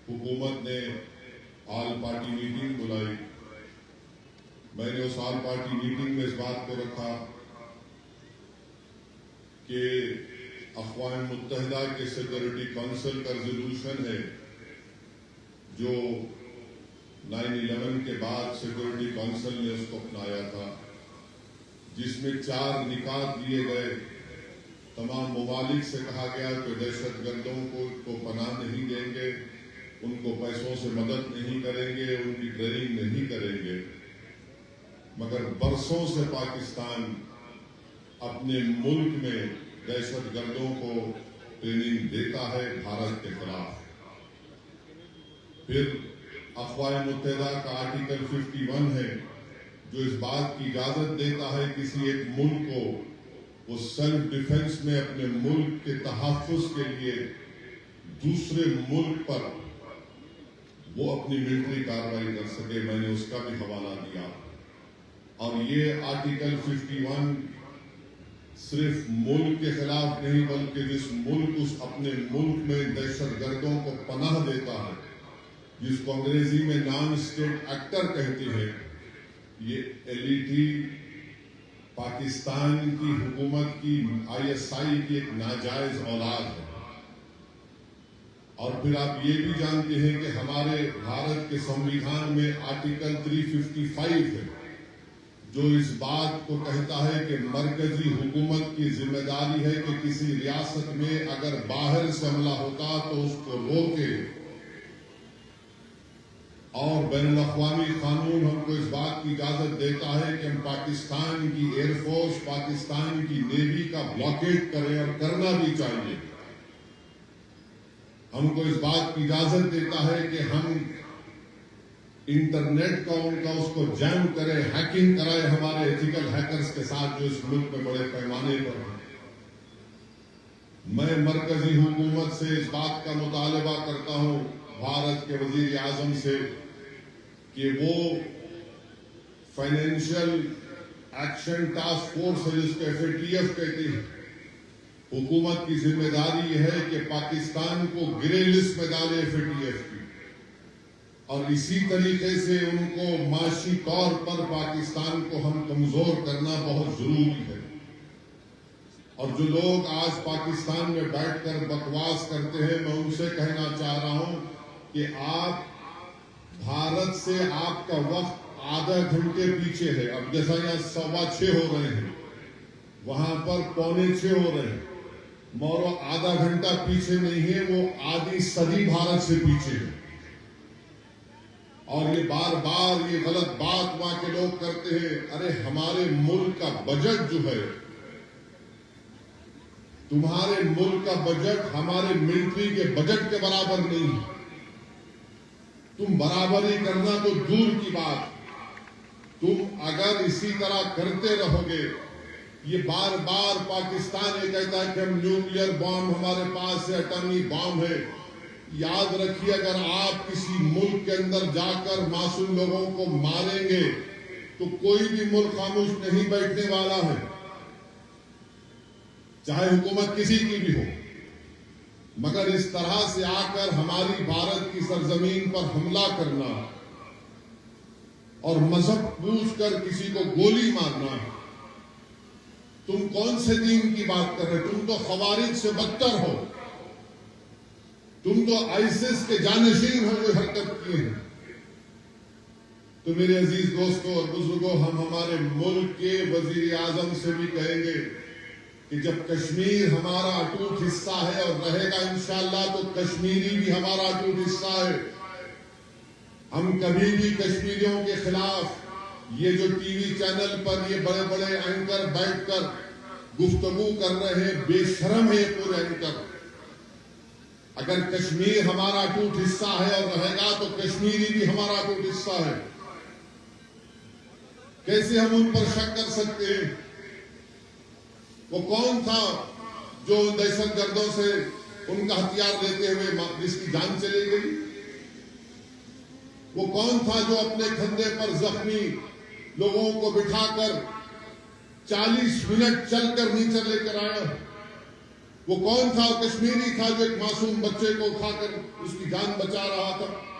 حکومت نے آل party meeting بلائی. میں نے اس آل پارٹی میٹنگ میں اس بات کو رکھا کہ اقوام متحدہ کے سیکورٹی کونسل کا ریزولوشن ہے جو 9/11 کے بعد سیکورٹی کونسل نے اس کو اپنایا تھا، جس میں 4 نکات دیے گئے. تمام ممالک سے کہا گیا کہ دہشت گردوں کو پناہ نہیں دیں گے، ان کو پیسوں سے مدد نہیں کریں گے، ان کی ٹریننگ نہیں کریں گے. مگر برسوں سے پاکستان اپنے ملک میں دہشت گردوں کو ٹریننگ دیتا ہے بھارت کے خلاف. پھر اقوام متحدہ کا آرٹیکل 51 ہے جو اس بات کی اجازت دیتا ہے کسی ایک ملک کو وہ سیلف ڈیفنس میں اپنے ملک کے تحفظ کے لیے دوسرے ملک پر وہ اپنی ملٹری کارروائی کر سکے. میں نے اس کا بھی حوالہ دیا. اور یہ آرٹیکل 51 صرف ملک کے خلاف نہیں بلکہ جس ملک اس اپنے ملک میں دہشت گردوں کو پناہ دیتا ہے، جس کو انگریزی میں نان اسٹیٹ ایکٹر کہتے ہیں، یہ LET پاکستان کی حکومت کی ISI کی ایک ناجائز اولاد ہے. اور پھر آپ یہ بھی جانتے ہیں کہ ہمارے بھارت کے سنویدھان میں آرٹیکل 355 ہے جو اس بات کو کہتا ہے کہ مرکزی حکومت کی ذمہ داری ہے کہ کسی ریاست میں اگر باہر سے حملہ ہوتا تو اس کو روکے. اور بین الاقوامی قانون ہم کو اس بات کی اجازت دیتا ہے کہ ہم پاکستان کی ایئر فورس، پاکستان کی نیوی کا بلاکیٹ کریں، اور کرنا بھی چاہیے. ہم کو اس بات کی اجازت دیتا ہے کہ ہم انٹرنیٹ کا اس کو جیم کریں، ہیکنگ کرائے ہمارے ایتھیکل ہیکرز کے ساتھ جو اس ملک میں بڑے پیمانے پر ہیں. میں مرکزی حکومت سے اس بات کا مطالبہ کرتا ہوں، بھارت کے وزیر اعظم سے، کہ وہ فائنینشیل ایکشن ٹاسک فورس ہے جس کو FATF کہتے ہیں، حکومت کی ذمہ داری یہ ہے کہ پاکستان کو گرے لسٹ میں ڈالے FATF کی، اور اسی طریقے سے ان کو معاشی طور پر پاکستان کو ہم کمزور کرنا بہت ضروری ہے. اور جو لوگ آج پاکستان میں بیٹھ کر بکواس کرتے ہیں، میں ان سے کہنا چاہ رہا ہوں کہ آپ بھارت سے آپ کا وقت آدھا گھنٹے پیچھے ہے. اب جیسا یہاں 6:15 ہو رہے ہیں، وہاں پر 5:45 ہو رہے ہیں. مورو آدھا گھنٹہ پیچھے نہیں ہے، وہ آدھی صدی بھارت سے پیچھے ہے. اور یہ بار بار یہ غلط بات وہاں کے لوگ کرتے ہیں، ارے ہمارے ملک کا بجٹ جو ہے، تمہارے ملک کا بجٹ ہمارے ملٹری کے بجٹ کے برابر نہیں ہے. تم برابری کرنا تو دور کی بات، تم اگر اسی طرح کرتے رہو گے، یہ بار بار پاکستان یہ کہتا ہے کہ ہم نیوکلیئر بام ہمارے پاس ہے، ایٹمی بام ہے. یاد رکھیے اگر آپ کسی ملک کے اندر جا کر معصوم لوگوں کو ماریں گے تو کوئی بھی ملک خاموش نہیں بیٹھنے والا ہے، چاہے حکومت کسی کی بھی ہو. مگر اس طرح سے آ کر ہماری بھارت کی سرزمین پر حملہ کرنا اور مذہب پوچھ کر کسی کو گولی مارنا، تم کون سے دین کی بات کر رہے؟ تم تو خوارج سے بدتر ہو، تم تو ISIS کے جانشین ہو جو حرکت کیے ہیں. تو میرے عزیز دوستوں اور بزرگوں، ہم ہمارے ملک کے وزیر اعظم سے بھی کہیں گے کہ جب کشمیر ہمارا اٹوٹ حصہ ہے اور رہے گا انشاءاللہ، تو کشمیری بھی ہمارا اٹوٹ حصہ ہے. ہم کبھی بھی کشمیریوں کے خلاف یہ جو ٹی وی چینل پر یہ بڑے بڑے اینکر بیٹھ کر گفتگو کر رہے ہیں، بے شرم ہے پورے اینکر. اگر کشمیر ہمارا اٹوٹ حصہ ہے اور رہے گا تو کشمیری بھی ہمارا اٹوٹ حصہ ہے. کیسے ہم ان پر شک کر سکتے ہیں؟ وہ کون تھا جو دہشت گردوں سے ان کا ہتھیار لیتے ہوئے جس کی جان چلی گئی؟ وہ کون تھا جو اپنے کندھے پر زخمی لوگوں کو بٹھا کر 40 منٹ چل کر نیچے لے کر آیا؟ وہ کون تھا؟ کشمیری تھا جو ایک معصوم بچے کو کھا کر اس کی جان بچا رہا تھا.